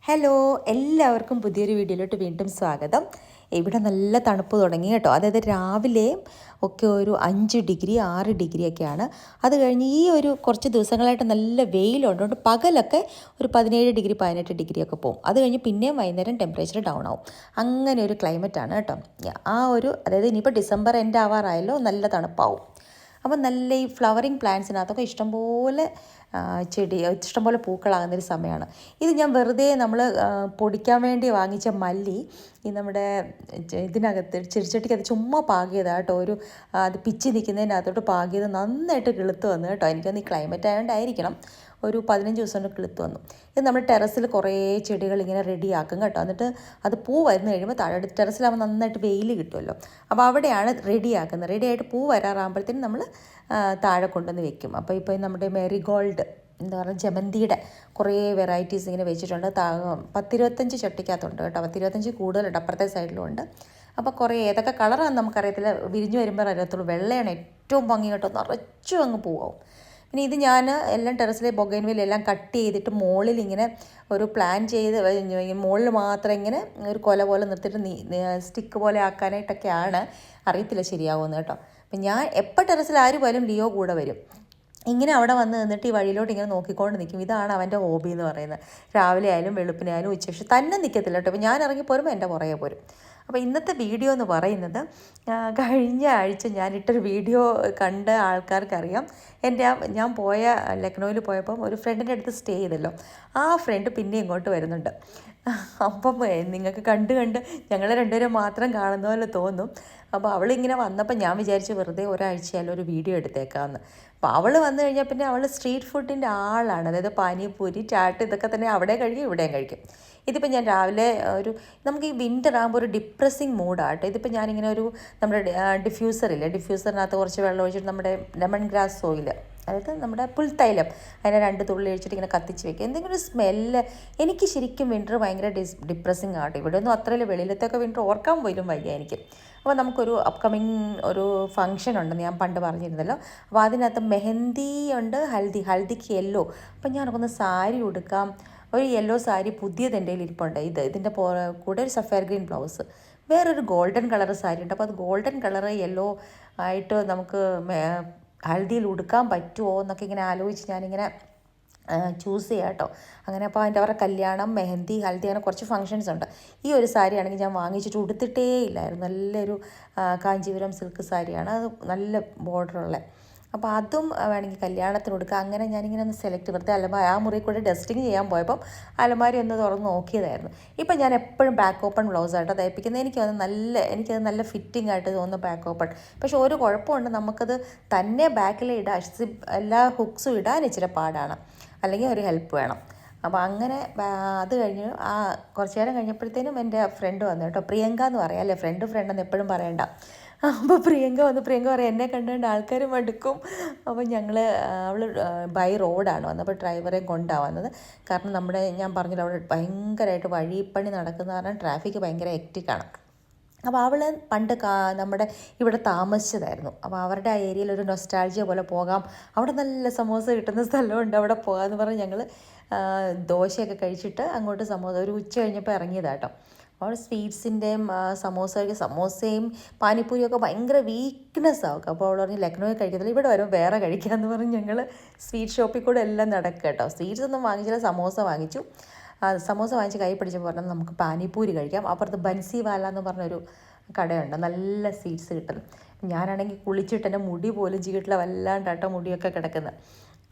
Hello, എല്ലാവർക്കും പുതിയൊരു വീഡിയോയിലോട്ട് വീണ്ടും സ്വാഗതം. ഇവിടെ നല്ല തണുപ്പ് തുടങ്ങി കേട്ടോ. അതായത് രാവിലെ ഒക്കെ ഒരു 5 ഡിഗ്രി 6 ഡിഗ്രി ഒക്കെയാണ്. അത് കഴിഞ്ഞ് ഈ ഒരു കുറച്ച് ദിവസങ്ങളായിട്ട് നല്ല വെയിലുണ്ട്. അതുകൊണ്ട് പകലൊക്കെ ഒരു 17 ഡിഗ്രി 18 ഡിഗ്രി ഒക്കെ പോകും. അത് കഴിഞ്ഞ് പിന്നെയും വൈകുന്നേരം ടെമ്പറേച്ചർ ഡൗൺ ആവും. അങ്ങനെ ഒരു ക്ലൈമറ്റാണ് കേട്ടോ. അതായത് ഇനിയിപ്പോൾ ഡിസംബർ എൻഡ് ആവാറായല്ലോ, നല്ല തണുപ്പാവും. അപ്പം നല്ല ഈ ഫ്ലവറിങ് പ്ലാന്റ്സിനകത്തൊക്കെ ഇഷ്ടംപോലെ ഇഷ്ടംപോലെ പൂക്കളാകുന്നൊരു സമയമാണ്. ഇത് ഞാൻ വെറുതെ നമ്മൾ പൊടിക്കാൻ വേണ്ടി വാങ്ങിച്ച മല്ലി ഈ നമ്മുടെ ഇതിനകത്ത് ചെടിച്ചട്ടിക്കകത്ത് ചുമ്മാ പാകിയതാണ് കേട്ടോ. അത് പിച്ചി നിൽക്കുന്നതിനകത്തോട്ട് പാകിയത് നന്നായിട്ട് കിളുത്ത് വന്നു കേട്ടോ. എനിക്കൊന്ന് ഈ ക്ലൈമറ്റ് ആയതുകൊണ്ടായിരിക്കണം, ഒരു 15 ദിവസം കൊണ്ട് കിളുത്ത് വന്നു. ഇത് നമ്മൾ ടെറസിൽ കുറേ ചെടികൾ ഇങ്ങനെ റെഡിയാക്കും കേട്ടോ. എന്നിട്ട് അത് പൂ വരുന്ന കഴിയുമ്പോൾ താഴെ ടെറസിലാകുമ്പോൾ നന്നായിട്ട് വെയിൽ കിട്ടുമല്ലോ. അപ്പോൾ അവിടെയാണ് റെഡിയാക്കുന്നത്. റെഡിയായിട്ട് പൂ വരാറാകുമ്പോഴത്തേനും നമ്മൾ താഴെ കൊണ്ടുവന്ന് വെക്കും. അപ്പോൾ ഇപ്പോൾ നമ്മുടെ മെറിഗോൾഡ് എന്താ പറയുക, ജമന്തിയുടെ കുറേ വെറൈറ്റീസ് ഇങ്ങനെ വെച്ചിട്ടുണ്ട്. 10-25 ചട്ടിക്കകത്തുണ്ട് കേട്ടോ. 10-25 കൂടുതലുണ്ട്, അപ്പുറത്തെ സൈഡിലും ഉണ്ട്. അപ്പോൾ കുറേ ഏതൊക്കെ കളറാണെന്ന് നമുക്കറിയത്തില്ല, വിരിഞ്ഞ് വരുമ്പോൾ അറിയത്തുള്ളൂ. വെള്ളയാണ് ഏറ്റവും ഭംഗി കേട്ടോ, നിറച്ചും അങ്ങ് പോവും. പിന്നെ ഇത് ഞാൻ എല്ലാം ടെറസിലെ ബൊഗൈൻവില്ലെല്ലാം കട്ട് ചെയ്തിട്ട് മുകളിൽ ഇങ്ങനെ ഒരു പ്ലാൻ ചെയ്ത് മുകളിൽ മാത്രം ഇങ്ങനെ ഒരു കൊല പോലെ നിർത്തിയിട്ട് സ്റ്റിക്ക് പോലെ ആക്കാനായിട്ടൊക്കെയാണ്. അറിയത്തില്ല ശരിയാവുമെന്ന് കേട്ടോ. അപ്പം ഞാൻ എപ്പോൾ ടെറസിൽ ആര് പോയാലും ലിയോ കൂടെ വരും. ഇങ്ങനെ അവിടെ വന്ന് നിന്നിട്ട് ഈ വഴിയിലോട്ട് ഇങ്ങനെ നോക്കിക്കൊണ്ട് നിൽക്കും. ഇതാണ് അവൻ്റെ ഹോബി എന്ന് പറയുന്നത്. രാവിലെ ആയാലും വെളുപ്പിനായാലും ഉച്ചയ്ക്ക് തന്നെ നിൽക്കത്തില്ല കേട്ടോ. അപ്പോൾ ഞാൻ ഇറങ്ങി പോരുമ്പോൾ എൻ്റെ പുറകെ പോരും. അപ്പോൾ ഇന്നത്തെ വീഡിയോ എന്ന് പറയുന്നത്, കഴിഞ്ഞ ആഴ്ച ഞാനിട്ടൊരു വീഡിയോ കണ്ട ആൾക്കാർക്കറിയാം. ഞാൻ ലക്നൗവിൽ പോയപ്പം ഒരു ഫ്രണ്ടിൻ്റെ അടുത്ത് സ്റ്റേ ചെയ്തല്ലോ. ആ ഫ്രണ്ട് പിന്നെ ഇങ്ങോട്ട് വരുന്നുണ്ട്. അപ്പം നിങ്ങൾക്ക് കണ്ട് ഞങ്ങൾ രണ്ടുപേരും മാത്രം കാണുന്ന പോലെ തോന്നും. അപ്പോൾ അവളിങ്ങനെ വന്നപ്പോൾ ഞാൻ വിചാരിച്ചു വെറുതെ ഒരാഴ്ചയായാലും ഒരു വീഡിയോ എടുത്തേക്കാമെന്ന്. അപ്പോൾ അവൾ വന്നു കഴിഞ്ഞാൽ പിന്നെ അവൾ സ്ട്രീറ്റ് ഫുഡിൻ്റെ ആളാണ്. അതായത് പാനിപൂരി, ചാട്ട് ഇതൊക്കെ തന്നെ അവിടെ കഴിക്കും, ഇവിടെയും കഴിക്കും. ഇതിപ്പോൾ ഞാൻ രാവിലെ നമുക്ക് ഈ വിൻ്റർ ആകുമ്പോൾ ഒരു ഡിപ്രസിങ് മൂഡാട്ടോ. ഇതിപ്പോൾ ഞാനിങ്ങനെ നമ്മുടെ ഡിഫ്യൂസറിനകത്ത് കുറച്ച് വെള്ളം ഒഴിച്ചിട്ട് നമ്മുടെ ലെമൺ ഗ്രാസ് ഓയിൽ, അതായത് നമ്മുടെ പുൽത്തൈലം, അതിനെ 2 തുള്ളി ഒഴിച്ചിട്ട് ഇങ്ങനെ കത്തിച്ച് വെക്കുക. എന്തെങ്കിലും ഒരു സ്മെല്ല്. എനിക്ക് ശരിക്കും വിൻ്റർ ഭയങ്കര ഡിപ്രസിങ് ആട്ടോ. ഇവിടെ ഒന്നും അത്രയല്ല, വെളിയിലത്തൊക്കെ വിൻ്റർ ഓർക്കാൻ പോലും വയ്യ എനിക്ക്. അപ്പോൾ നമുക്കൊരു അപ്കമിങ് ഒരു ഫംഗ്ഷൻ ഉണ്ടെന്ന് ഞാൻ പണ്ട് പറഞ്ഞിരുന്നല്ലോ. അപ്പോൾ അതിനകത്ത് മെഹന്തി ഉണ്ട്, ഹൽദിക്ക് യെല്ലോ. അപ്പം ഞാനൊന്ന് സാരി ഉടുക്കാം. ഒരു യെല്ലോ സാരി പുതിയത് എൻ്റെ കയ്യിൽ ഇരിപ്പുണ്ട്. ഇതിൻ്റെ കൂടെ ഒരു സഫയർ ഗ്രീൻ ബ്ലൗസ്, വേറൊരു ഗോൾഡൻ കളർ സാരി ഉണ്ട്. അപ്പോൾ അത് ഗോൾഡൻ കളർ യെല്ലോ ആയിട്ട് നമുക്ക് ഹൽദിയിൽ ഉടുക്കാൻ പറ്റുമോ എന്നൊക്കെ ഇങ്ങനെ ആലോചിച്ച് ഞാനിങ്ങനെ ചൂസ് ചെയ്യാം കേട്ടോ. അങ്ങനെ അപ്പോൾ അവരുടെ കല്യാണം, മെഹന്തി, ഹൽദി, അങ്ങനെ കുറച്ച് ഫങ്ഷൻസ് ഉണ്ട്. ഈ ഒരു സാരി ആണെങ്കിൽ ഞാൻ വാങ്ങിച്ചിട്ട് ഉടുത്തിട്ടേ ഇല്ലായിരുന്നു. നല്ലൊരു കാഞ്ചീപുരം സിൽക്ക് സാരിയാണ്, അത് നല്ല ബോർഡറുള്ള. അപ്പോൾ അതും വേണമെങ്കിൽ കല്യാണത്തിന് കൊടുക്കുക. അങ്ങനെ ഞാനിങ്ങനെ ഒന്ന് സെലക്ട് വെറുതെ ആ മുറിയിൽ കൂടെ ഡസ്റ്റിങ് ചെയ്യാൻ പോയപ്പം അലമാരി ഒന്ന് തുറന്ന് നോക്കിയതായിരുന്നു. ഇപ്പം ഞാൻ എപ്പോഴും ബാക്ക് ഓപ്പൺ ബ്ലൗസായിട്ട് തയ്പ്പിക്കുന്നത്. എനിക്കത് നല്ല ഫിറ്റിംഗ് ആയിട്ട് തോന്നുന്നു ബാക്ക് ഓപ്പൺ. പക്ഷെ ഒരു കുഴപ്പമുണ്ട്, നമുക്കത് തന്നെ ബാക്കിൽ എല്ലാ ഹുക്സും ഇടാൻ ഇച്ചിരി പാടാണ്, അല്ലെങ്കിൽ ഒരു ഹെൽപ്പ് വേണം. അപ്പോൾ അങ്ങനെ അത് കഴിഞ്ഞ് കുറച്ച് നേരം കഴിഞ്ഞപ്പോഴത്തേനും എൻ്റെ ഫ്രണ്ട് വന്നു കേട്ടോ. പ്രിയങ്ക എന്ന് പറയാം അല്ലേ, ഫ്രണ്ട് എന്ന് എപ്പോഴും പറയണ്ട. അപ്പോൾ പ്രിയങ്ക പറയാം, എന്നെ കണ്ടുകൊണ്ട് ആൾക്കാർ മടുക്കും. അപ്പോൾ അവൾ ബൈ റോഡാണ് വന്നത്. അപ്പോൾ ഡ്രൈവറെ കൊണ്ടാണ് വന്നത്. കാരണം ഞാൻ പറഞ്ഞല്ലോ, അവിടെ ഭയങ്കരമായിട്ട് വഴിപ്പണി നടക്കുന്ന കാരണം ട്രാഫിക്ക് ഭയങ്കര ഹെക്റ്റിക്കാണ്. അപ്പോൾ അവൾ പണ്ട് നമ്മുടെ ഇവിടെ താമസിച്ചതായിരുന്നു. അപ്പോൾ അവരുടെ ആ ഏരിയയിൽ ഒരു നൊസ്റ്റാൾജിയ പോലെ പോകാം, അവിടെ നല്ല സമോസ കിട്ടുന്ന സ്ഥലമുണ്ട്, അവിടെ പോകാമെന്ന് പറഞ്ഞ് ഞങ്ങൾ ദോശയൊക്കെ കഴിച്ചിട്ട് അങ്ങോട്ട് ഒരു ഉച്ച കഴിഞ്ഞപ്പോൾ ഇറങ്ങിയതാട്ടോ. അവിടെ സ്വീറ്റ്സിൻ്റെയും സമോസയും പാനിപ്പൂരിയും ഒക്കെ ഭയങ്കര വീക്ക്നെസ് ആവും. അപ്പോൾ അവൾ പറഞ്ഞ് ലക്നൗവിൽ കഴിക്കത്തില്ല, ഇവിടെ വരുമ്പോൾ വേറെ കഴിക്കാമെന്ന് പറഞ്ഞ് ഞങ്ങൾ സ്വീറ്റ് ഷോപ്പിൽ കൂടെ എല്ലാം നടക്കുക കേട്ടോ. സ്വീറ്റ്സ് ഒന്നും വാങ്ങിച്ചില്ല, സമോസ വാങ്ങിച്ചു. സമോസ വാങ്ങിച്ച് കൈ പിടിച്ചപ്പോൾ പറഞ്ഞാൽ നമുക്ക് പാനിപ്പൂരി കഴിക്കാം. അപ്പുറത്ത് ബൻസിവാല എന്ന് പറഞ്ഞൊരു കടയുണ്ട്, നല്ല സ്വീറ്റ്സ് കിട്ടുന്നത്. ഞാനാണെങ്കിൽ കുളിച്ചിട്ട് എൻ്റെ മുടി പോലും ചീട്ടില്ല, വല്ലാണ്ടാട്ടോ മുടിയൊക്കെ കിടക്കുന്നത്.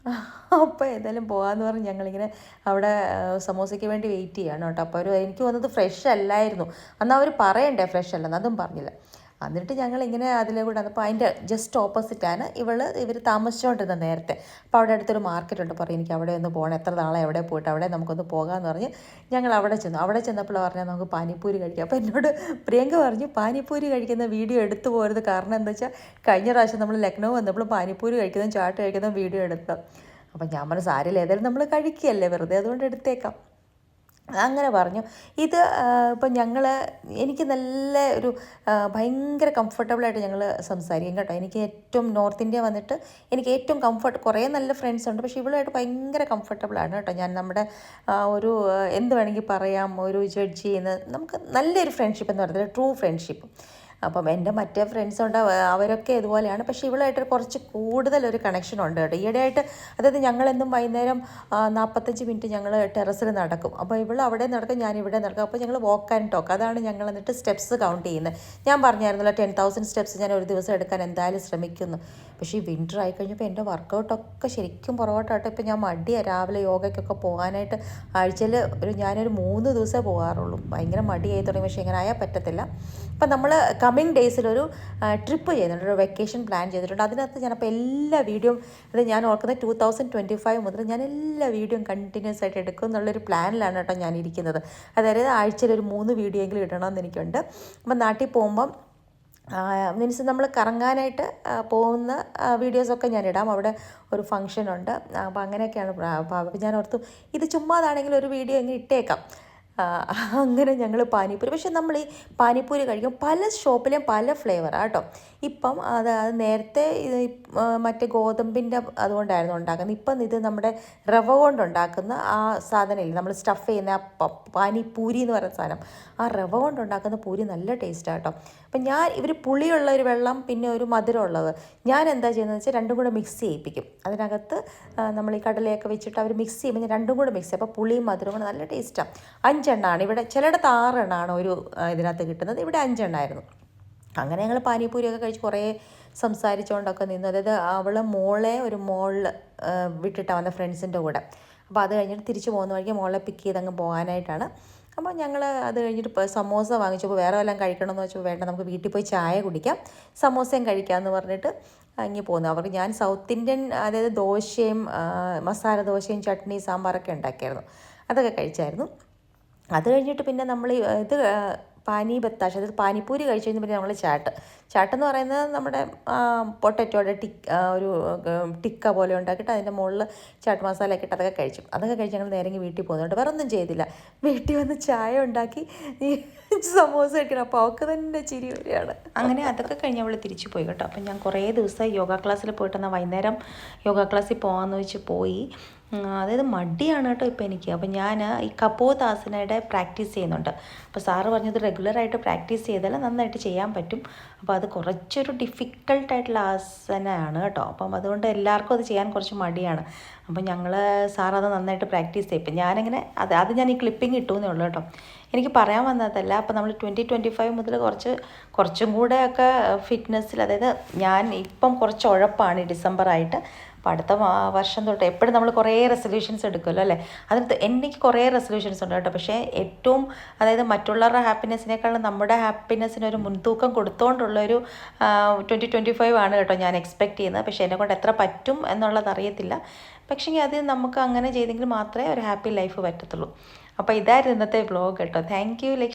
അപ്പോൾ ഏതായാലും പോകാമെന്ന് പറഞ്ഞ് ഞങ്ങളിങ്ങനെ അവിടെ സമോസയ്ക്ക് വേണ്ടി വെയിറ്റ് ചെയ്യാണ് കേട്ടോ. അപ്പോൾ എനിക്ക് തോന്നുന്നത് ഫ്രഷ് അല്ലായിരുന്നു. എന്നാൽ അവർ പറയണ്ടേ ഫ്രഷ് അല്ലെന്ന്, അതും പറഞ്ഞില്ല. എന്നിട്ട് ഞങ്ങളിങ്ങനെ അതിലെ കൂടെ വന്നപ്പോൾ അതിൻ്റെ ജസ്റ്റ് ഓപ്പോസിറ്റാണ് ഇവർ താമസിച്ചുകൊണ്ടിരുന്നത് നേരത്തെ. അപ്പോൾ അവിടെ അടുത്തൊരു മാർക്കറ്റ് ഉണ്ട്. പറയും എനിക്ക് അവിടെ ഒന്ന് പോകണം, എത്ര നാളെ എവിടെ പോയിട്ട് അവിടെ നമുക്കൊന്ന് പോകാമെന്ന് പറഞ്ഞ് ഞങ്ങൾ അവിടെ ചെന്നപ്പോൾ പറഞ്ഞാൽ നമുക്ക് പാനിപ്പൂരി കഴിക്കാം. അപ്പോൾ എന്നോട് പ്രിയങ്ക പറഞ്ഞു, പാനിപ്പൂരി കഴിക്കുന്ന വീഡിയോ എടുത്തു പോരുത്. കാരണം എന്താ വെച്ചാൽ കഴിഞ്ഞ പ്രാവശ്യം നമ്മൾ ലക്നൗ വന്നപ്പോൾ പാനിപ്പൂരി കഴിക്കുന്നതും ചാട്ട് കഴിക്കുന്നതും വീഡിയോ എടുത്തത്. അപ്പം ഞാൻ പറഞ്ഞു സാരില്ല, ഏതായാലും നമ്മൾ കഴിക്കുകയല്ലേ വെറുതെ, അതുകൊണ്ട് എടുത്തേക്കാം. അങ്ങനെ പറഞ്ഞു. ഇത് ഇപ്പം എനിക്ക് നല്ല ഒരു ഭയങ്കര കംഫർട്ടബിളായിട്ട് ഞങ്ങൾ സംസാരിക്കും കേട്ടോ. എനിക്ക് ഏറ്റവും നോർത്ത് ഇന്ത്യ വന്നിട്ട് എനിക്ക് ഏറ്റവും കുറേ നല്ല ഫ്രണ്ട്സ് ഉണ്ട്, പക്ഷേ ഇവളുമായിട്ട് ഭയങ്കര കംഫർട്ടബിളാണ് കേട്ടോ. ഞാൻ നമ്മുടെ ഒരു എന്ത് വേണമെങ്കിൽ പറയാം, ഒരു ജഡ്ജ് ചെയ്യുന്ന നമുക്ക് നല്ലൊരു ഫ്രണ്ട്ഷിപ്പ് എന്ന് പറയുന്നത് ട്രൂ ഫ്രണ്ട്ഷിപ്പ്. അപ്പം എൻ്റെ മറ്റേ ഫ്രണ്ട്സുണ്ട്, അവരൊക്കെ ഇതുപോലെയാണ്. പക്ഷേ ഇവളായിട്ട് കുറച്ച് കൂടുതലൊരു കണക്ഷൻ ഉണ്ട് കേട്ടോ. ഈയിടെയായിട്ട് അതായത് ഞങ്ങളെന്നും വൈകുന്നേരം 45 മിനിറ്റ് ഞങ്ങൾ ടെറസിൽ നടക്കും. അപ്പോൾ ഇവൾ അവിടെ നടക്കും, ഞാൻ ഇവിടെ നടക്കും. അപ്പോൾ ഞങ്ങൾ വോക്ക് ആൻഡ് ടോക്ക്, അതാണ് ഞങ്ങൾ എന്നിട്ട് സ്റ്റെപ്സ് കൗണ്ട് ചെയ്യുന്നത്. ഞാൻ പറഞ്ഞായിരുന്നല്ലോ 10,000 സ്റ്റെപ്സ് ഞാൻ ഒരു ദിവസം എടുക്കാൻ എന്തായാലും ശ്രമിക്കുന്നു. പക്ഷേ ഈ വിൻ്റർ ആയിക്കഴിഞ്ഞപ്പോൾ എൻ്റെ വർക്കൗട്ടൊക്കെ ശരിക്കും പുറകോട്ടായിട്ട്. ഇപ്പോൾ ഞാൻ മടിയാണ് രാവിലെ യോഗയ്ക്കൊക്കെ പോകാനായിട്ട്. ആഴ്ചയിൽ ഞാനൊരു 3 ദിവസമേ പോകാറുള്ളൂ. ഭയങ്കര മടിയായി തുടങ്ങി. പക്ഷേ ഇങ്ങനെ ആയാൽ പറ്റത്തില്ല. അപ്പം നമ്മൾ കമ്മിങ് ഡേയ്സിലൊരു ട്രിപ്പ് ചെയ്യുന്നുണ്ട്, ഒരു വെക്കേഷൻ പ്ലാൻ ചെയ്തിട്ടുണ്ട്. അതിനകത്ത് ഞാനപ്പോൾ എല്ലാ വീഡിയോയും, അത് ഞാൻ ഓർക്കുന്നത് 2025 മുതൽ ഞാൻ എല്ലാ വീഡിയോയും കണ്ടിന്യൂസ് ആയിട്ട് എടുക്കും എന്നുള്ളൊരു പ്ലാനിലാണ് കേട്ടോ ഞാനിരിക്കുന്നത്. അതായത് ആഴ്ചയിൽ ഒരു 3 വീഡിയോ എങ്കിലും ഇടണമെന്ന് എനിക്കുണ്ട്. അപ്പം നാട്ടിൽ പോകുമ്പം മീൻസ് നമ്മൾ കറങ്ങാനായിട്ട് പോകുന്ന വീഡിയോസൊക്കെ ഞാനിടാം. അവിടെ ഒരു ഫങ്ഷനുണ്ട്, അപ്പോൾ അങ്ങനെയൊക്കെയാണ്. അപ്പോൾ ഞാൻ ഓർത്തു ഇത് ചുമ്മാതാണെങ്കിൽ ഒരു വീഡിയോ എങ്ങനെ ഇട്ടേക്കാം. അങ്ങനെ ഞങ്ങൾ പാനിപ്പൂരി, പക്ഷെ നമ്മൾ ഈ പാനിപ്പൂരി കഴിക്കും പല ഷോപ്പിലെയും പല ഫ്ലേവറാണ് കേട്ടോ. ഇപ്പം അത് നേരത്തെ മറ്റേ ഗോതമ്പിൻ്റെ അതുകൊണ്ടായിരുന്നു ഉണ്ടാക്കുന്നത്. ഇപ്പം ഇത് നമ്മുടെ റവ കൊണ്ടുണ്ടാക്കുന്ന ആ സാധനമില്ല, നമ്മൾ സ്റ്റഫ് ചെയ്യുന്ന ആ പാനിപ്പൂരി എന്ന് പറയുന്ന സാധനം, ആ റവ കൊണ്ടുണ്ടാക്കുന്ന പൂരി നല്ല ടേസ്റ്റാണ് കേട്ടോ. അപ്പം ഇവർ പുളിയുള്ള ഒരു വെള്ളം പിന്നെ ഒരു മധുരമുള്ളത്, ഞാൻ എന്താ ചെയ്യുന്നത് വെച്ചാൽ രണ്ടും കൂടെ മിക്സ് ചെയ്യിപ്പിക്കും. അതിനകത്ത് നമ്മൾ ഈ കടലയൊക്കെ വെച്ചിട്ട് അവർ മിക്സ് ചെയ്യുമ്പോൾ ഞാൻ രണ്ടും കൂടെ മിക്സ് ചെയ്യും. അപ്പോൾ പുളിയും മധുരവും കൂടെ നല്ല ടേസ്റ്റാണ്. 5 എണ്ണമാണ് ഇവിടെ, ചിലയിടത്ത് 6 എണ്ണമാണ് ഒരു ഇതിനകത്ത് കിട്ടുന്നത്, ഇവിടെ 5 എണ്ണമായിരുന്നു. അങ്ങനെ ഞങ്ങൾ പാനിപ്പൂരിയൊക്കെ കഴിച്ച് കുറേ സംസാരിച്ചുകൊണ്ടൊക്കെ നിന്നു. അതായത് മോളെ ഒരു മോളിൽ വിട്ടിട്ടാണ് വന്ന ഫ്രണ്ട്സിൻ്റെ കൂടെ. അപ്പോൾ അത് കഴിഞ്ഞിട്ട് തിരിച്ച് പോകുന്ന വഴിക്ക് മോളെ പിക്ക് ചെയ്ത് അങ്ങ് പോകാനായിട്ടാണ്. അപ്പോൾ ഞങ്ങൾ അത് കഴിഞ്ഞിട്ട് സമോസ വാങ്ങിച്ചപ്പോൾ വേറെ വല്ലതും കഴിക്കണമെന്ന് വെച്ചപ്പോൾ വേണ്ട, നമുക്ക് വീട്ടിൽ പോയി ചായ കുടിക്കാം, സമോസയും കഴിക്കാമെന്ന് പറഞ്ഞിട്ട് ഇങ്ങനെ പോകുന്നു. ഞാൻ സൗത്ത് ഇന്ത്യൻ, അതായത് ദോശയും മസാല ദോശയും ചട്നി സാമ്പാറൊക്കെ ഉണ്ടാക്കിയായിരുന്നു, അതൊക്കെ കഴിച്ചായിരുന്നു. അത് കഴിഞ്ഞിട്ട് പിന്നെ നമ്മൾ ഇത് പാനി ബത്താഷ്, അതായത് പാനിപ്പൂരി കഴിച്ച് കഴിഞ്ഞാൽ പിന്നെ നമ്മൾ ചാട്ടെന്ന് പറയുന്നത് നമ്മുടെ പൊട്ടറ്റോയുടെ ഒരു ടിക്ക പോലെ ഉണ്ടാക്കിയിട്ട് അതിൻ്റെ മുകളിൽ ചാട്ട് മസാല ഒക്കെ ഇട്ട് അതൊക്കെ കഴിച്ച് ഞങ്ങൾ നേരെ വീട്ടിൽ പോകുന്നുണ്ട്. വേറെ ഒന്നും ചെയ്തില്ല, വീട്ടിൽ വന്ന് ചായ ഉണ്ടാക്കി സമോസ കഴിക്കണം. അപ്പോൾ അവൾക്ക് തന്നെ ചിരി വരികയാണ്. അങ്ങനെ അതൊക്കെ കഴിഞ്ഞ് അവൾ തിരിച്ചു പോയി കേട്ടോ. അപ്പം ഞാൻ കുറേ ദിവസം യോഗ ക്ലാസ്സിൽ പോയിട്ടെന്നാൽ വൈകുന്നേരം യോഗ ക്ലാസ്സിൽ പോകാമെന്ന് വെച്ച് പോയി. അതായത് മടിയാണ് കേട്ടോ ഇപ്പോൾ എനിക്ക്. അപ്പോൾ ഞാൻ ഈ കപോതാസനയുടെ പ്രാക്ടീസ് ചെയ്യുന്നുണ്ട്. അപ്പോൾ സാറ് പറഞ്ഞത് റെഗുലറായിട്ട് പ്രാക്ടീസ് ചെയ്താൽ നന്നായിട്ട് ചെയ്യാൻ പറ്റും. അപ്പോൾ അത് കുറച്ചൊരു ഡിഫിക്കൽട്ടായിട്ടുള്ള ആസനയാണ് കേട്ടോ. അപ്പം അതുകൊണ്ട് എല്ലാവർക്കും അത് ചെയ്യാൻ കുറച്ച് മടിയാണ്. അപ്പം സാറത് നന്നായിട്ട് പ്രാക്ടീസ് ചെയ്യും. ഇപ്പം ഞാനിങ്ങനെ അത് ഞാൻ ഈ ക്ലിപ്പിംഗ് ഇട്ടുവെന്നേ ഉള്ളൂ കേട്ടോ, എനിക്ക് പറയാൻ വന്നതല്ല. അപ്പോൾ നമ്മൾ 2025 മുതൽ കുറച്ചും കൂടെയൊക്കെ ഫിറ്റ്നസ്സിൽ, അതായത് ഞാൻ ഇപ്പം കുറച്ച് ഉഴപ്പാണ് ഈ ഡിസംബറായിട്ട്. അപ്പോൾ അടുത്ത വർഷം തൊട്ട് എപ്പോഴും നമ്മൾ കുറേ റെസൊല്യൂഷൻസ് എടുക്കുമല്ലോ അല്ലേ, അതിനകത്ത് എനിക്ക് കുറേ റെസൊല്യൂഷൻസ് ഉണ്ട് കേട്ടോ. പക്ഷേ ഏറ്റവും, അതായത് മറ്റുള്ളവരുടെ ഹാപ്പിനെസ്സിനേക്കാളും നമ്മുടെ ഹാപ്പിനെസ്സിനൊരു മുൻതൂക്കം കൊടുത്തുകൊണ്ടുള്ളൊരു 2025 ആണ് കേട്ടോ ഞാൻ എക്സ്പെക്റ്റ് ചെയ്യുന്നത്. പക്ഷേ എന്നെക്കൊണ്ട് എത്ര പറ്റും എന്നുള്ളത് അറിയത്തില്ല. പക്ഷേ അത് നമുക്ക് അങ്ങനെ ചെയ്തെങ്കിൽ മാത്രമേ ഒരു ഹാപ്പി ലൈഫ് പറ്റത്തുള്ളൂ. അപ്പോൾ ഇതായിരുന്നു ഇന്നത്തെ വ്ലോഗ് കേട്ടോ. Thank you.